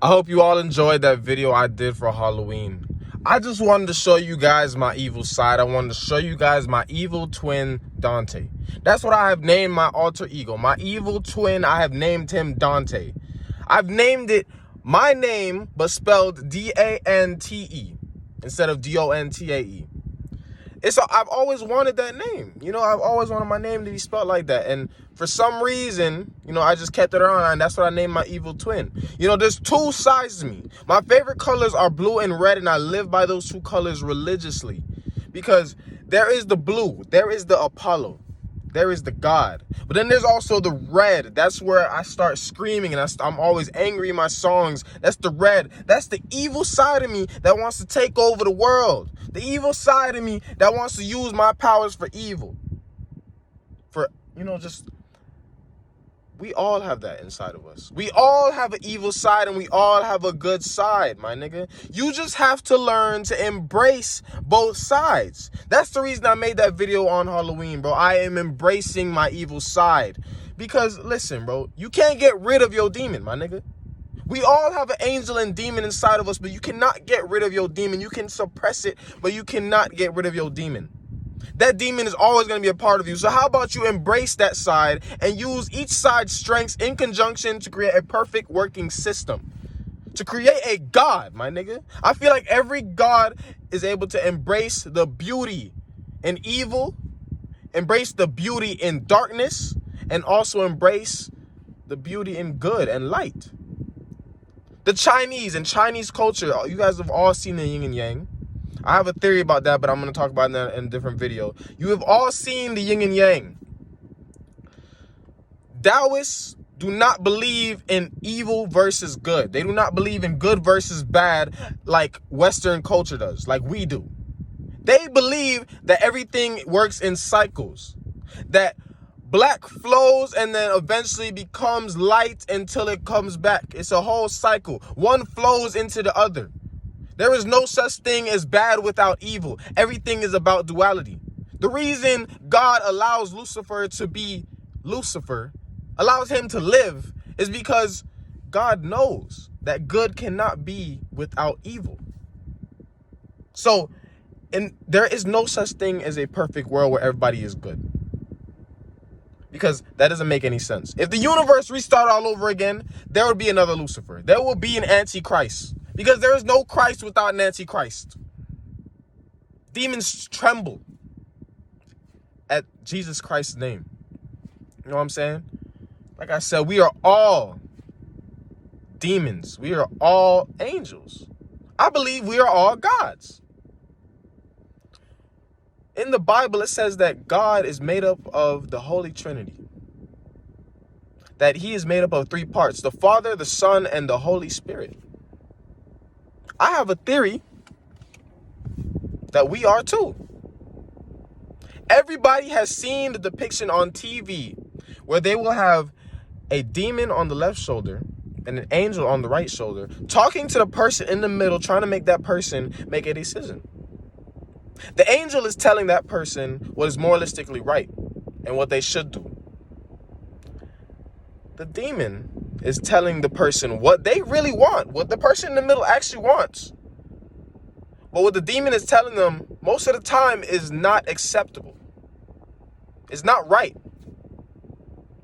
I hope you all enjoyed that video I did for Halloween. I just wanted to show you guys my evil side. I wanted to show you guys my evil twin, Dante. That's what I have named my alter ego. My evil twin, I have named him Dante. I've named it my name, but spelled D-A-N-T-E instead of D-O-N-T-A-E. I've always wanted that name. I've always wanted my name to be spelled like that. And for some reason, I just kept it around, and that's what I named my evil twin. There's two sides to me. My favorite colors are blue and red, and I live by those two colors religiously. Because there is the blue, there is the Apollo, there is the God. But then there's also the red. That's where I start screaming, and I'm always angry in my songs. That's the red. That's the evil side of me that wants to take over the world. The evil side of me that wants to use my powers for evil. We all have that inside of us. We all have an evil side, and we all have a good side, my nigga. You just have to learn to embrace both sides. That's the reason I made that video on Halloween, bro. I am embracing my evil side. Because, listen, bro, you can't get rid of your demon, my nigga. We all have an angel and demon inside of us, but you cannot get rid of your demon. You can suppress it, but you cannot get rid of your demon. That demon is always going to be a part of you. So how about you embrace that side and use each side's strengths in conjunction to create a perfect working system? To create a God, my nigga. I feel like every God is able to embrace the beauty in evil, embrace the beauty in darkness, and also embrace the beauty in good and light. The Chinese and Chinese culture, you guys have all seen the yin and yang. I have a theory about that, but I'm going to talk about that in a different video. You have all seen the yin and yang. Taoists do not believe in evil versus good. They do not believe in good versus bad like Western culture does, like we do. They believe that everything works in cycles. That black flows and then eventually becomes light until it comes back. It's a whole cycle. One flows into the other. There is no such thing as bad without evil. Everything is about duality. The reason God allows Lucifer to be Lucifer, allows him to live, is because God knows that good cannot be without evil. So, there is no such thing as a perfect world where everybody is good. Because that doesn't make any sense. If the universe restarted all over again, there would be another Lucifer. There will be an Antichrist. Because there is no Christ without an Antichrist. Demons tremble at Jesus Christ's name. You know what I'm saying? Like I said, we are all demons. We are all angels. I believe we are all gods. In the Bible, it says that God is made up of the Holy Trinity. That he is made up of three parts: the Father, the Son, and the Holy Spirit. I have a theory that we are too. Everybody has seen the depiction on TV where they will have a demon on the left shoulder and an angel on the right shoulder talking to the person in the middle, trying to make that person make a decision. The angel is telling that person what is moralistically right and what they should do. The demon is telling the person what they really want, what the person in the middle actually wants. But what the demon is telling them most of the time is not acceptable. It's not right.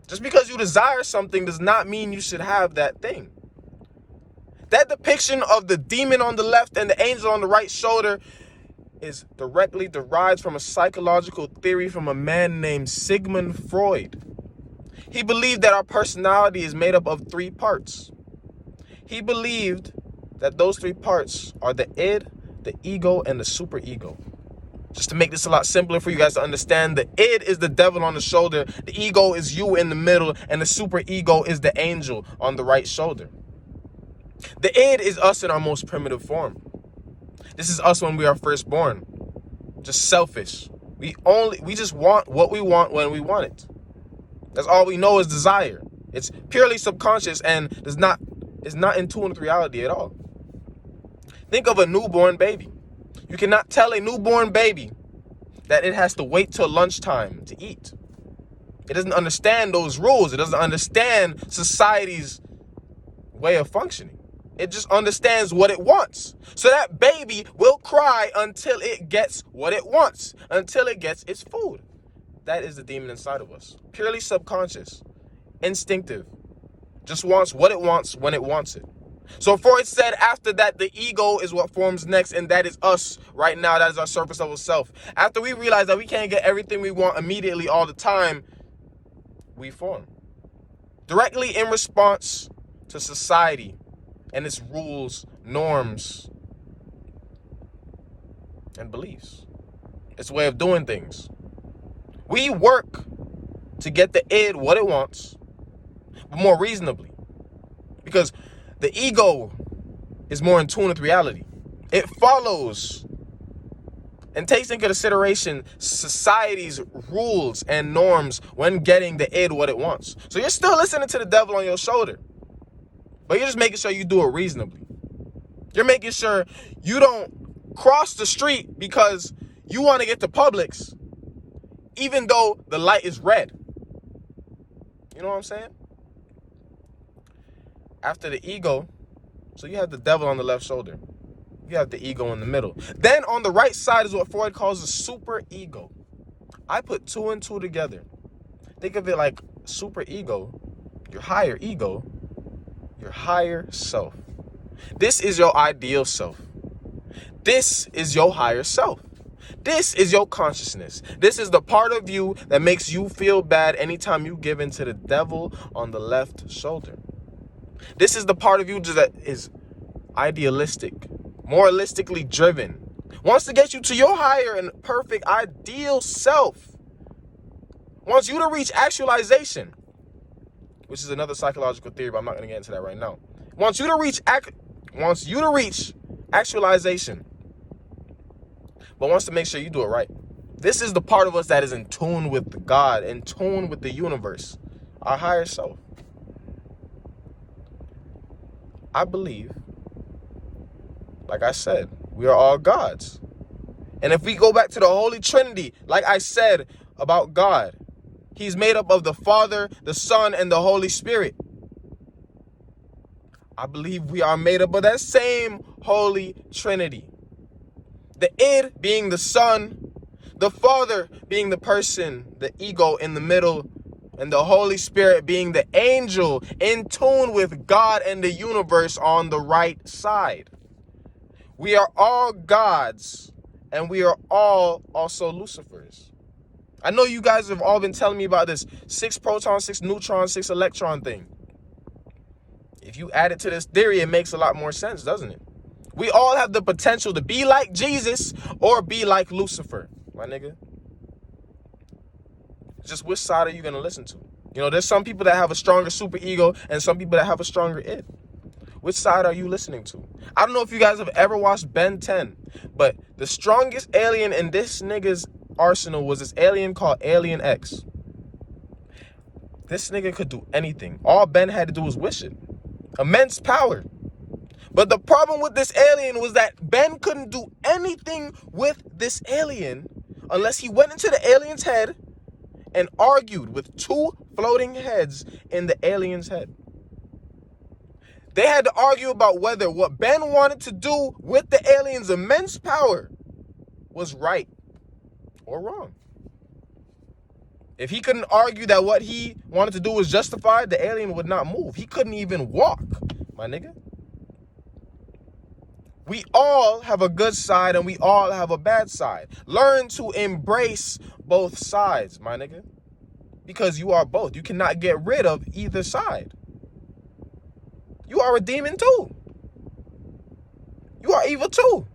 Just because you desire something does not mean you should have that thing. That depiction of the demon on the left and the angel on the right shoulder is directly derived from a psychological theory from a man named Sigmund Freud. He believed that our personality is made up of three parts. He believed that those three parts are the id, the ego, and the superego. Just to make this a lot simpler for you guys to understand, the id is the devil on the shoulder, the ego is you in the middle, and the superego is the angel on the right shoulder. The id is us in our most primitive form. This is us when we are first born. Just selfish. We just want what we want when we want it. That's all we know is desire. It's purely subconscious and is not in tune with reality at all. Think of a newborn baby. You cannot tell a newborn baby that it has to wait till lunchtime to eat. It doesn't understand those rules. It doesn't understand society's way of functioning. It just understands what it wants. So that baby will cry until it gets what it wants, until it gets its food. That is the demon inside of us. Purely subconscious, instinctive. Just wants what it wants when it wants it. So Freud said after that, the ego is what forms next, and that is us right now. That is our surface level self. After we realize that we can't get everything we want immediately all the time, we form. Directly in response to society and its rules, norms, and beliefs. Its way of doing things. We work to get the id what it wants, but more reasonably. Because the ego is more in tune with reality. It follows and takes into consideration society's rules and norms when getting the id what it wants. So you're still listening to the devil on your shoulder, but you're just making sure you do it reasonably. You're making sure you don't cross the street because you want to get to Publix, even though the light is red. You know what I'm saying? After the ego, so you have the devil on the left shoulder. You have the ego in the middle. Then on the right side is what Freud calls the superego. I put 2 and 2 together. Think of it like superego, your higher ego, your higher self. This is your ideal self. This is your higher self. This is your consciousness. This is the part of you that makes you feel bad anytime you give in to the devil on the left shoulder. This is the part of you that is idealistic, moralistically driven, wants to get you to your higher and perfect ideal self, wants you to reach actualization, which is another psychological theory, but I'm not going to get into that right now. Wants you to reach actualization, but wants to make sure you do it right. This is the part of us that is in tune with God, in tune with the universe, our higher self. I believe, like I said, we are all gods. And if we go back to the Holy Trinity, like I said about God, He's made up of the Father, the Son, and the Holy Spirit. I believe we are made up of that same Holy Trinity. The id being the Son, the Father being the person, the ego in the middle, and the Holy Spirit being the angel in tune with God and the universe on the right side. We are all gods, and we are all also Lucifers. I know you guys have all been telling me about this 6 proton, 6 neutron, 6 electron thing. If you add it to this theory, it makes a lot more sense, doesn't it? We all have the potential to be like Jesus or be like Lucifer, my nigga. Just which side are you going to listen to? You know, there's some people that have a stronger superego and some people that have a stronger id. Which side are you listening to? I don't know if you guys have ever watched Ben 10, but the strongest alien in this nigga's arsenal was this alien called Alien X. This nigga could do anything. All Ben had to do was wish it. Immense power. But the problem with this alien was that Ben couldn't do anything with this alien unless he went into the alien's head and argued with 2 floating heads in the alien's head. They had to argue about whether what Ben wanted to do with the alien's immense power was right or wrong. If he couldn't argue that what he wanted to do was justified, the alien would not move. He couldn't even walk, my nigga. We all have a good side and we all have a bad side. Learn to embrace both sides, my nigga. Because you are both. You cannot get rid of either side. You are a demon too. You are evil too.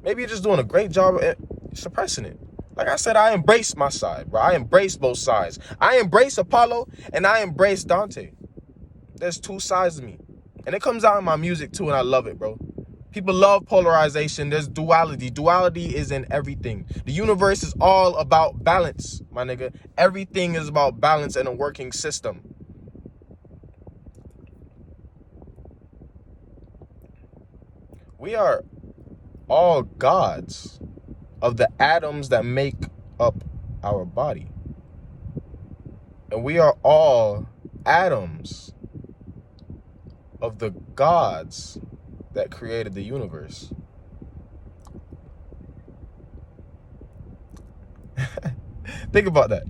Maybe you're just doing a great job at suppressing it. Like I said, I embrace my side, bro. I embrace both sides. I embrace Apollo and I embrace Dante. There's 2 sides of me. And it comes out in my music too, and I love it, bro. People love polarization. There's duality. Duality is in everything. The universe is all about balance, my nigga. Everything is about balance and a working system. We are all gods of the atoms that make up our body. And we are all atoms of the gods that created the universe. Think about that.